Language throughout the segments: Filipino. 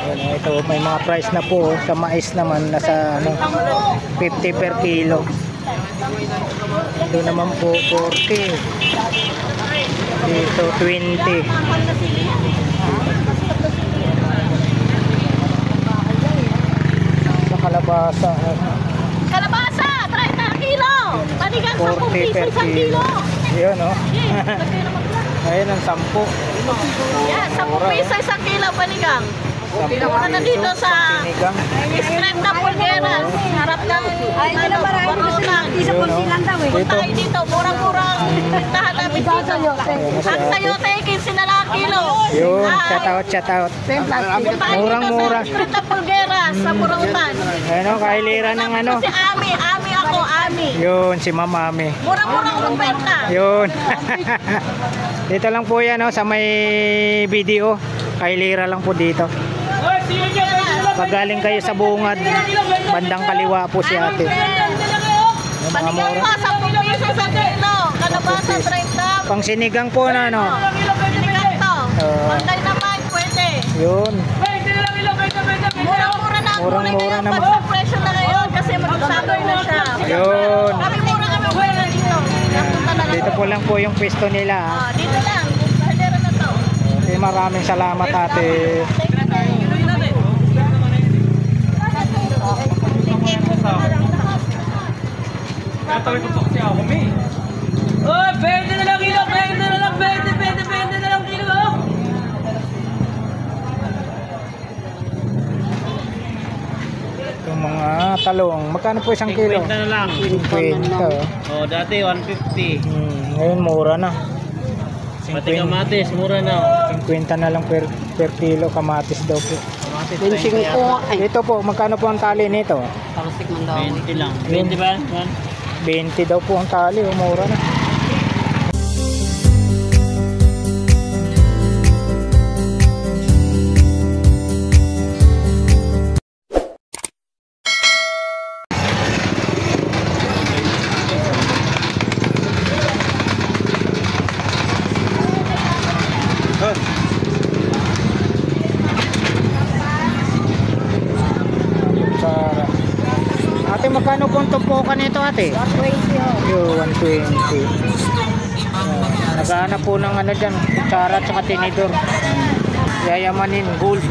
Ayan, ito may mga price na po. Sa mais naman nasa ano, 50 per kilo. Ito naman po 40. Dito 20. Sa kalabasa. Kalabasa, 30 kilo. Panigang 10 piso isang kilo. Yun, no? Ayun ang 10. Yan, 10 piso isang kilo panigang. Mura na dito sa Street na Pulgueras. Harap ng Baronan. Punta kayo dito, murang-murang pintahan namin dito. Ang sayote, 15 na lang kilo. Yun, shout out. Murang-mura. Sa Street na Pulgueras, sa Burautan. Ano, kahilira ng ano? Si Ami ako, Ami. Yun, si Mama Ami. Murang-murang rumpenta. Yun. Dito lang po yan, no, sa may video. Kahilira lang po dito. Pag galing kayo sa bungad, bandang kaliwa po si ate. Panigang po, 10 piso sa kilo. Kalabasa, 30. Pang sinigang po na, no? Sinigang to. Pantay naman, pwede. Yun. Murang-mura na. Murang-mura naman. Presyo na ngayon kasi mag-summer na siya. Yun. Kami mura dito. Napunta na lang. Dito po lang po yung pwesto nila. Dito lang. Haldera na to. Okay, maraming salamat ate. Natawid ko kasi ako, may. Oh, 20 na lang kilo, 20 na lang, 20 na lang kilo. Yung mga talong, magkano po isang kilo? 50 na lang. 50. Oh, dati 150. Ngayon mura na. Pati kamatis, mura na. 50 na lang per kilo kamatis daw po. Kamatis, 20 Ito po, magkano po ang tali nito? 20 lang. 20 ba? 20 daw po ang tali, mura na. Ate, magkano po ang tumpukan nito ate? 120. Yo, 120. Naghahanap po ng ano dyan, kutsara at saka tinidor. Yayamanin, gold.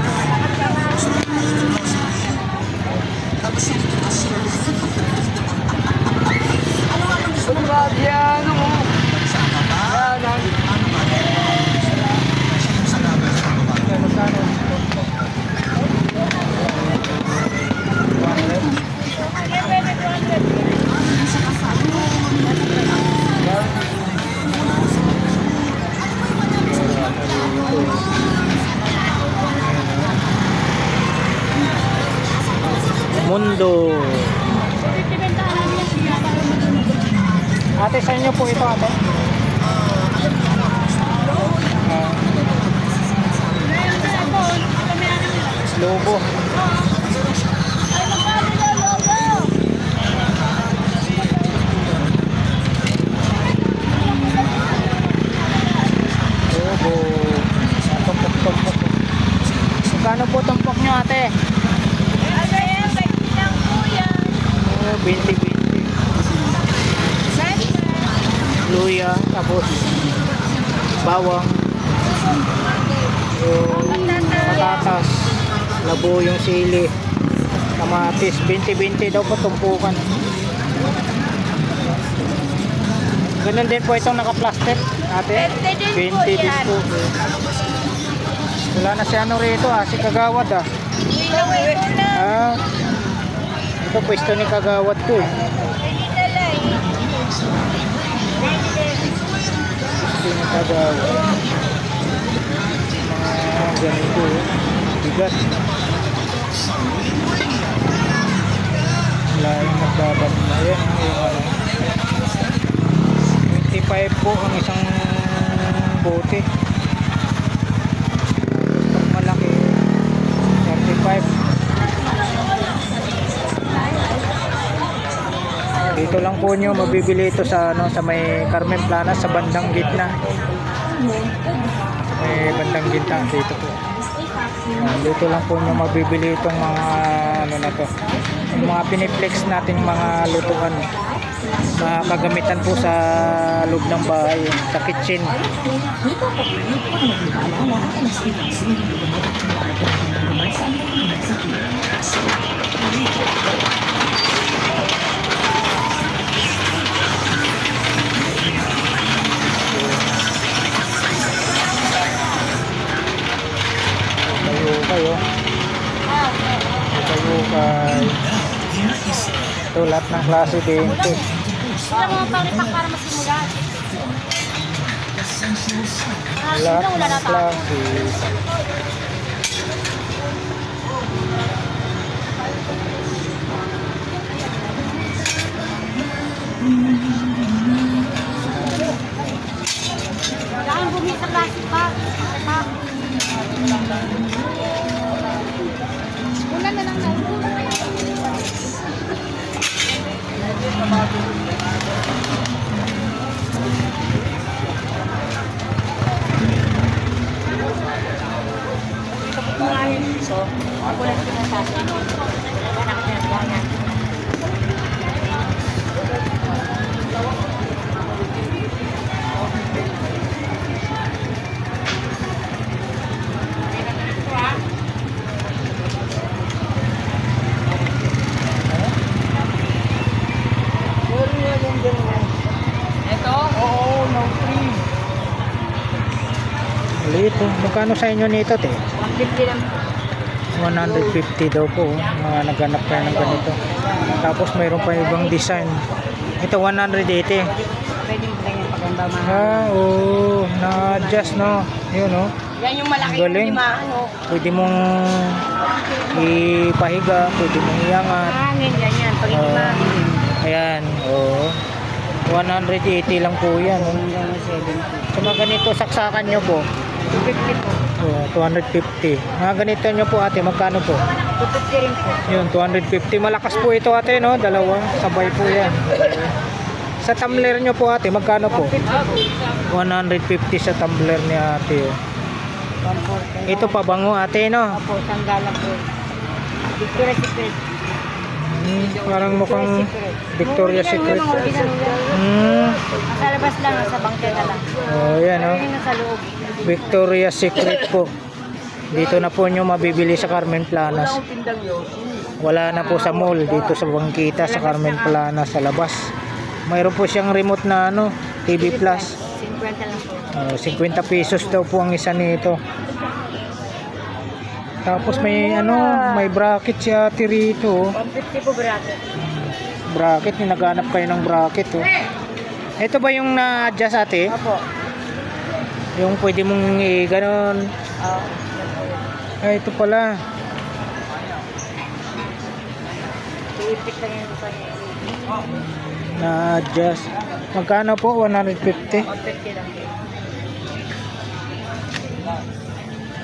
Mundo. Ate, sa inyo po ito ate? Lobo. Lobo. Tumpok. Magkano po tumpok nyo ate? 20. Luya, tapos bawang, yung patatas, labo yung sili, kamatis, 20 daw po tumpukan. Ganun din po itong naka-plastic ate, 20 din po. Wala na si ano rito si Kagawad ito pwesto ni Kagawad ko pwesto ni Kagawad ganito bigas wala yung nagbabad na yan yung ano 25 po ang isang bote pag malaki 35. Dito lang po nyo mabibili ito sa ano, sa may Carmen Planas sa bandang gitna. May bandang gitna dito po. Dito lang po nyo mabibili itong mga ano na to. Yung mga piniplex nating mga lutuan. Mga kagamitan po sa loob ng bahay, sa kitchen. Kayo ito lahat ng klase 20. Wala mo pang para masimulan. Lahat ng klase. Kailangan bumili sa plastic bag. Ulan na lang na. So, ako lang sinasabi. Anak niya, ganyan. Lito, magkano sa inyo nito, te? 150 lang. 150 daw po, mga naghanap kayo ng ganito. Tapos mayroon pa ibang design. Ito 180. Pwedeng ganyan paganda mahal. Oo, na-adjust, no? Yun, no? Yan yung malaki yung Galing. lima, ano. Pwede mong ipahiga, pwede mong iangat. Hangin, yan. Pag hindi mahangin. Ayan, oo. 180 lang po yan. No? Hanggang 70. Sa mga ganito, saksakan nyo po. 250 po. Oh, 250. Mga ganito nyo po, ate, magkano po? 250 rin po. Yun, 250. Malakas po ito, ate, no? Dalawa, sabay po yan. Sa tumbler nyo po, ate, magkano po? 150 sa tumbler ni ate. Oh. 140. Ito pabango, ate, no? Opo, sanggala po. Victoria's Secret. Parang mukhang Victoria's Secret. Sa labas lang, sa bangketa lang. Oh, yan, no? Yung nasa loob. Victoria's Secret po. Dito na po nyo mabibili sa Carmen Planas. Wala na po sa mall. Dito sa bangkita sa Carmen Planas sa labas. Mayroon po siyang remote na ano, TV Plus. 50 lang po. 50 pesos daw po ang isa nito. Tapos may ano, may bracket si ate rito. 150 po bracket. Bracket, naghanap kayo ng bracket. Oh. Ito ba yung na-adjust, ate? Opo. Yung pwede mong ganon. Ay, ito pala. Iipit lang yung pa niya. Na-adjust. Magkano po? 150? 150 lang.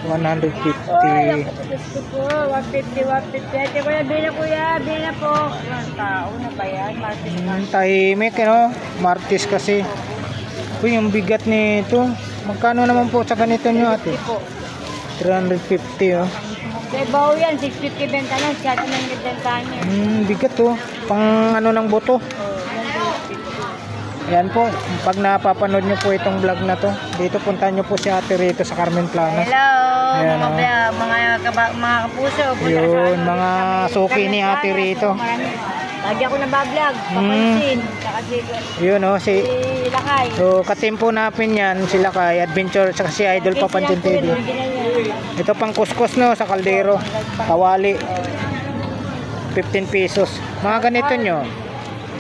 150. Gusto po. 150, 150. Ate kuya, bila kuya. Bila po. Ang tao na ba yan? Martis na. Tahimik, no? Martis kasi. Uy, yung bigat nito. Magkano naman po sa ganito nyo, ate? 50 po. 350, oh. Sa ibaw yan, 650 benta lang. Siya ito nang bentahan niya. Bigat, oh. Pang ano ng buto. Ayan po, pag napapanood nyo po itong vlog na to, dito puntahan nyo po si ate rito sa Carmen Planas. Hello, Ayan, mga kapuso. Yun, mga suki ni ate rito. Lagi ako nabablog, papansin. Saka Yun, oh, si Lakay. so katimpo natin yan, sila kay Adventure, saka si Idol Papansin TV. Ito pang kuskus, no, sa kaldero, kawali, 15 pesos. Mga ganito nyo,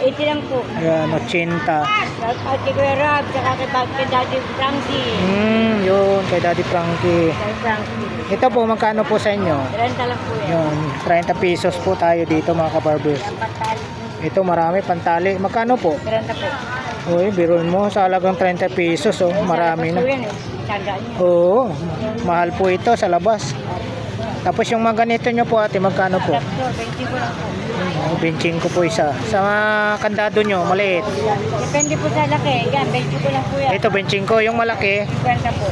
80 lang po. ayan, 80. At kay Kuya Rob, saka kay Daddy Frankie. Yun, kay Daddy Frankie. Kay Frankie. Ito po, magkano po sa inyo? Renta lang po yan. Yun, 30 pesos po tayo dito, mga kabarbers. Ang pantali. Ito marami, pantali. Magkano po? Renta po. Uy, biruin mo, sa halagang 30 pesos, oh, marami na. Sa labas po yan eh. Tandaan niyo. Oo, mahal po ito sa labas. Tapos yung mga ganito nyo po, ate, magkano po? Raptor, 25 lang po. Benching ko po isa. Sa mga kandado nyo, maliit. Depende po sa laki. Yan, 20 ko lang po yan. Ito, benching ko. Yung malaki, 50 po.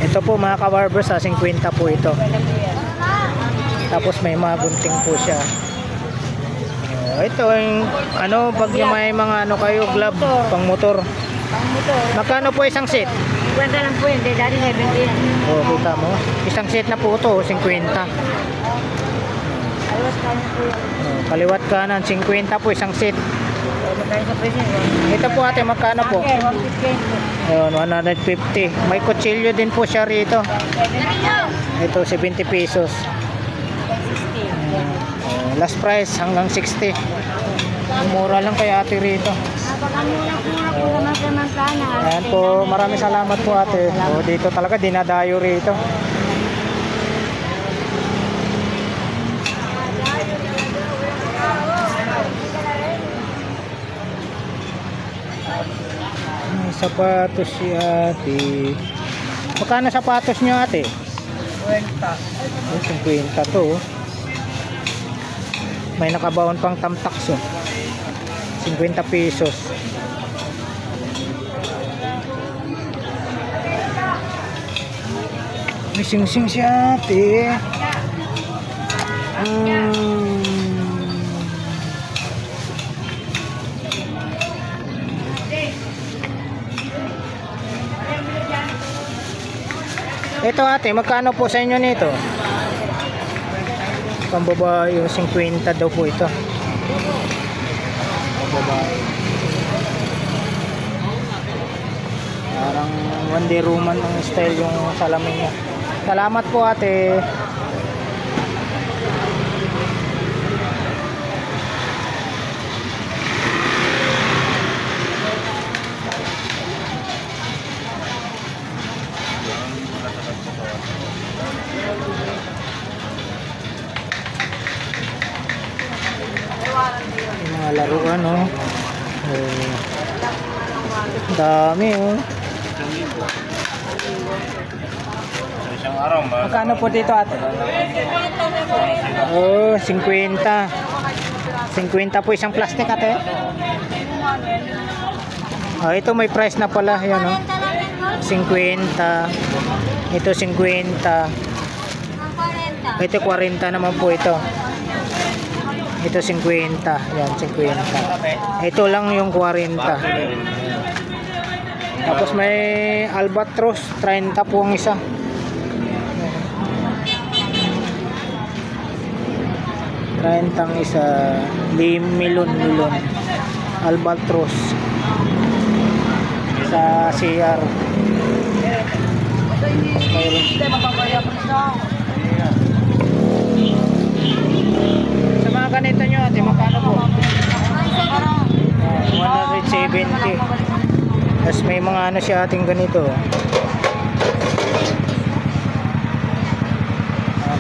Ito po mga ka-barbers, 50 po ito. Tapos may mga gunting po siya. Ito yung ano, pag yung may mga ano kayo, glove, pang motor. Magkano po isang set? 50 lang po yun, dati 70 yan. Oh, kita mo. Isang set na po ito, 50. Kaliwat kanan, 50 po isang set. Ito po ate, magkano po? Ayun, 150. May kutsilyo din po siya rito. Ito, 70 pesos. Last price hanggang 60. Mura lang kay ate rito. Ayan po, maraming salamat po ate. O, dito talaga dinadayo rito. May sapatos si ate. Magkano sapatos niyo ate? 50. 50 to. May nakabaon pang tamtax oh. 50 pesos. May sing-sing si ate. Ito ate, magkano po sa inyo nito? Pambabae, 50 daw po ito. Pambabae. Parang Wonder Woman ng style yung salamin niya. Salamat po ate. Yung mga laruan oh. Dami oh. Isang araw ba? Magkano po dito ate? Oh, 50. 50 po isang plastic ate. Oh, ito may price na pala, yan oh. 50. Ito 50. Ito 40 naman po ito. Ito 50. Yan, 50. Ito lang yung 40. Tapos may albatros, 30 po ang isa. Ang isa, milon albatros sa CR. Sa mga ganito nyo ate, magkano po? 170. Tapos may mga ano siya ating ganito,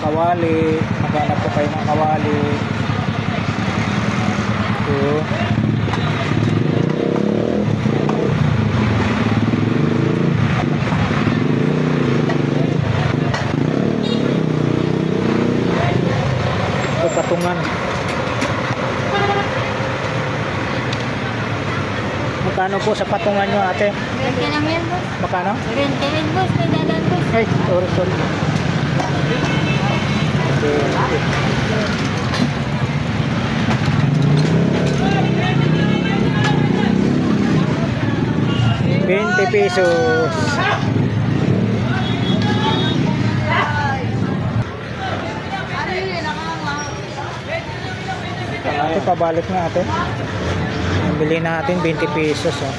kawali, maghanap po kayo ng kawali. Ito. Ito patungan. Magkano po sa patungan nyo ate? 20 lang yan boss. Magkano? 20 yan boss, may dadan boss. Ay, sorry. $20 pesos. Ate, pabalik nga ate. Bili natin 20 pesos oh.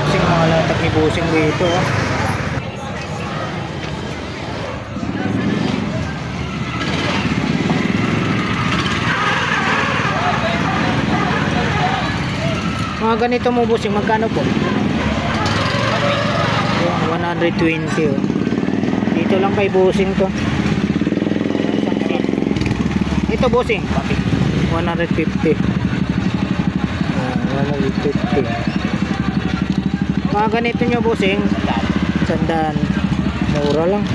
Kasi mga latak ni busing dito oh. Mga ganito mo busing, magkano po? 120 oh. Dito lang kay busing to. Ito busing 150. 150. Mga ganito nyo busing, 100. Mura lang.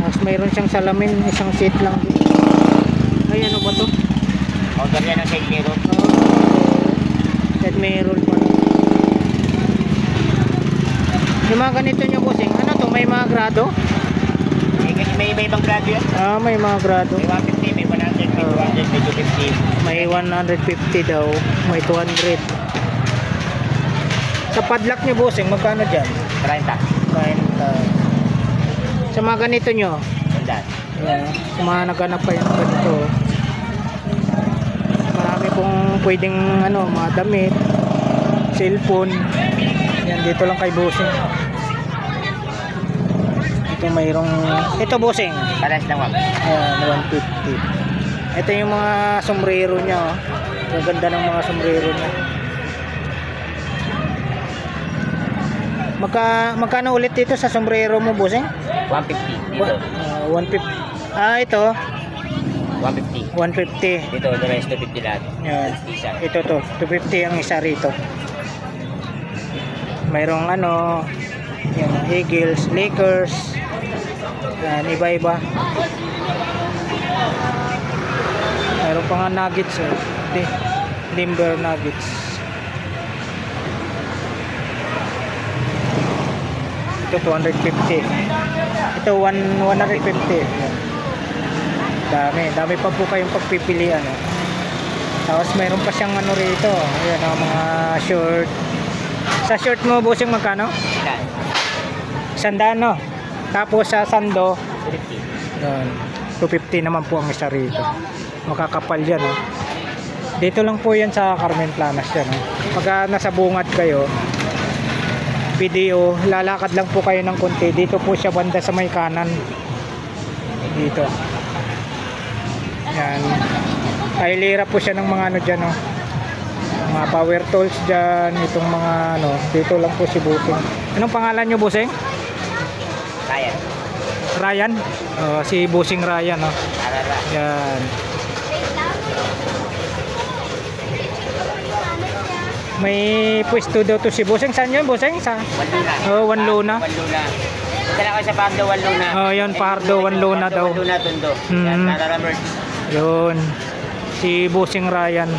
Mas mayroon siyang salamin, isang seat lang. Ay, ano ba to? Order yan ng side mirror. Side mirror pa. Yung mga ganito nyo bossing, ano to, may mga grado? May ibang grado yan. Ah, may mga grado. May 150, may 100, may 200, may 250. May 150 daw, may 200. Sa padlock nyo bossing, magkano dyan? 30. 30. Sa mga ganito nyo, Ganda. ayan, sa mga naghanap pa yung ganito, marami pong pwedeng ano, mga damit, cellphone. Yan, dito lang kay bossing. Ito mayroong, ito bossing, Paras lang wag. ayan, 150. Ito yung mga sombrero niya, oh. Ang ganda ng mga sombrero niya. Magkano ulit dito sa sombrero mo bossing? 150 dito. 150. Ah, ito 150. 150. Dito, the rest 250 lahat. Yan. Isa. Ito to, 250 ang isa rito. Mayroong ano, yan, Eagles, Lakers. Yan, iba-iba. Mayroon pa nga Nuggets, oh. Denver Nuggets. Ito 250. Ito 150. Yan. Dami pa po kayong pagpipilian, oh. Tapos mayroon pa siyang ano rito, ayan, oh, mga short. Sa short mo bossing magkano? Ilan? 100, no? Tapos sa sando 250. yan, 250 naman po ang isa rito. Makakapal yan, oh. Dito lang po yan sa Carmen Planas yan, oh. Pagka nasa bungad kayo, video, lalakad lang po kayo ng konti. Dito po siya banda sa may kanan. Dito. Yan. Kailira po siya ng mga ano dyan, oh. Mga power tools dyan. Itong mga ano, dito lang po si Busing. Anong pangalan nyo Busing? Kaya. Ryan? Si Busing Ryan, oh. Arara. Yan. May pwesto daw to si Busing. Saan yun Busing? Sa Wanluna. Wanluna. Wanluna. Punta lang ako sa Pardo, Wanluna. Yun, Pardo, Wanluna daw. Wanluna, Tondo. Mhm. Yan, Arara Merch. Yun. Si Busing Ryan.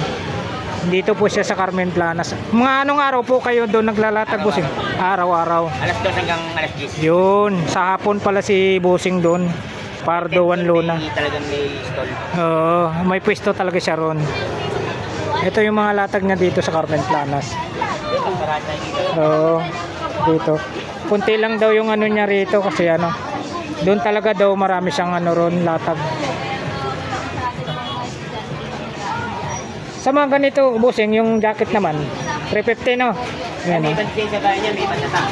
Dito po siya sa Carmen Planas. Mga anong araw po kayo doon naglalatag Busing? Araw-araw. Alas 2 hanggang alas 10. Yun. Sa hapon pala si Busing doon. Pardo, Wanluna. Talagang may stall. Oo. May pwesto talaga siya ron. Ito yung mga latag niya dito sa Carmen Planas. Ang karata dito. Oo. Dito. Kunti lang daw yung ano niya rito kasi ano. Doon talaga daw marami siyang ano ron latag. Sa mga ganito, Busing, yung jacket naman, 350 no? Yan, May oh. ibang sa kanya, may ibang sa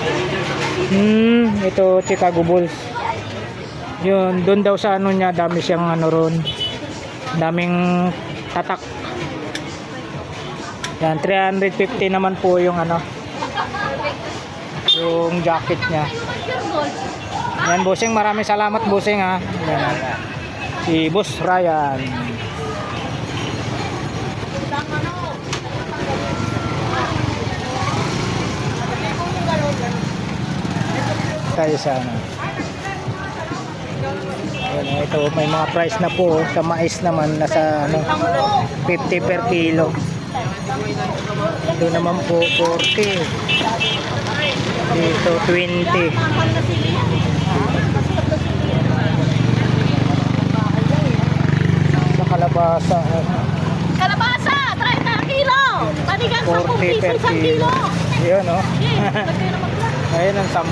Ito Chicago Bulls. Yun, doon daw sa ano niya, dami siyang ano ron. Daming tatak. Yan, 350 naman po yung ano, yung jacket niya. Yan, Busing, maraming salamat Busing, ha. Yan, si Boss Ryan. Tayo sa ano. Ayan, ito may mga price na po. Sa mais naman nasa ano, 50 per kilo. Ito naman po 40. Dito 20. Sa kalabasa, Kalabasa, 30 kilo. Panigang 10 40 piso per isang kilo. kilo. Ayan, oh. Ayan ang 10.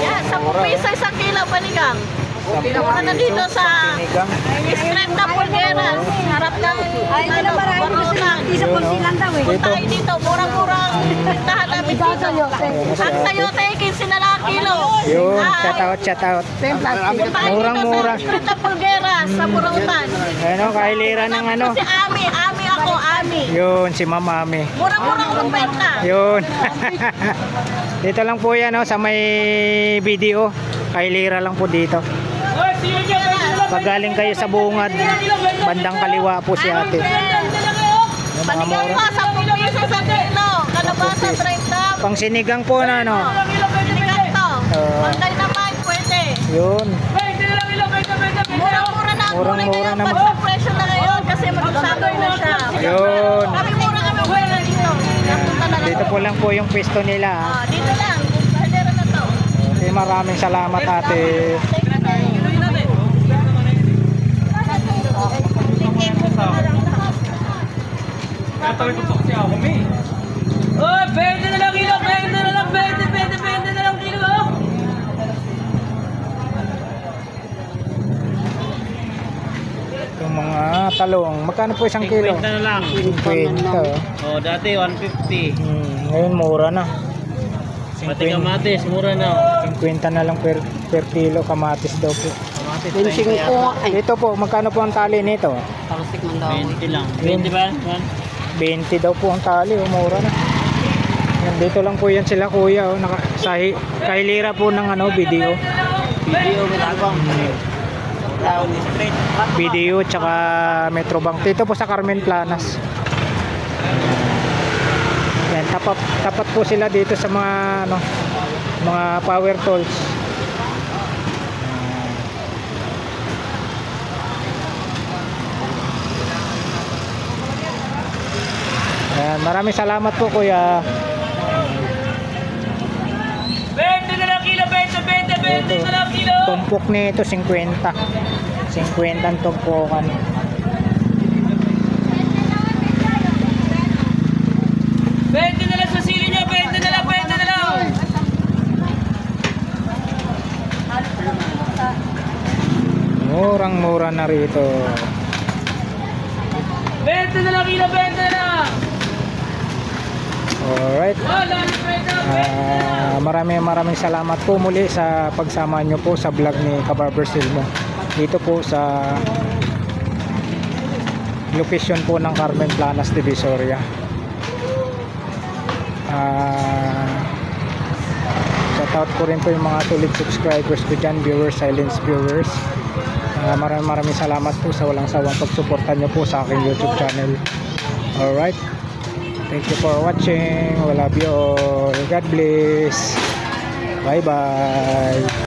Yan, 10 piso isang kilo panigang. Mura na dito sa Sinigang. Strip na Pulgueras. Harap ng ano, Barunan. Yun, oh. Dito. Tayo dito, murang-murang tindahan namin dito. Ang sayote, 15 na lang kilo. Yun, shout out. Murang-mura. Sa Strip na Pulgueras, sa Burunan. Ano, kailira ng ano. Si Ami ako, Ami. Yun, si Mama Ami. Murang-murang rumbenta. Yun. Dito lang po yan, oh, sa may video. Kailira lang po dito. Pag galing kayo sa bungad, bandang kaliwa po si ate. Yung mga Panigang mura. pa, 10 piso sa kilo. Kalabasa, 30. Pang sinigang po na, no? Panigang to. Pagkay naman, pwede. Yun. Murang-mura na. Murang-mura naman. Pag-presyo na ngayon kasi mag-sagoy na siya. Yun. Kami mura kami pwede dito. Napunta na lang. Dito po lang po yung pwesto nila, ha. Dito lang. Pwede maraming salamat ate. Tatawid ko kasi ako, may. Oh, 20 na lang kilo, 20 na lang, 20 na lang kilo. Yung mga talong, magkano po isang kilo? 50 na lang. 50. Oh, dati 150. Ngayon mura na. Pati kamatis, mura na. 50 na lang per kilo kamatis daw po. Kamatis, Benching ko ay. Ito po, magkano po ang tali nito? Talasik man daw. 20 lang. 20 ba? 20 daw po ang tali, mura na. Nandito lang po yan sila kuya, kahilira po ng video. Video, matagong. Down street. Video tsaka Metrobank. Dito po sa Carmen Planas. Yan, tapat po sila dito sa mga mga power tools. Ayan, maraming salamat po kuya. 20 na lang kilo, 20 na lang kilo. Tumpok nito 50. 50 ang tumpokan. Bente na lang sa sili nyo, 20 na lang. Murang-mura na rito. 20 na lang kilo, 20 na lang. Alright. Oh, lalo 20. Maraming salamat po muli sa pagsama nyo po sa vlog ni Kabarber Silmo. Dito po sa location po ng Carmen Planas, Divisoria. Shoutout ko rin po yung mga solid subscribers ko dyan, viewers, silence viewers. Maraming salamat po sa walang sawang pagsuporta nyo po sa aking YouTube channel. Alright. Thank you for watching. We love you all. God bless. Bye bye.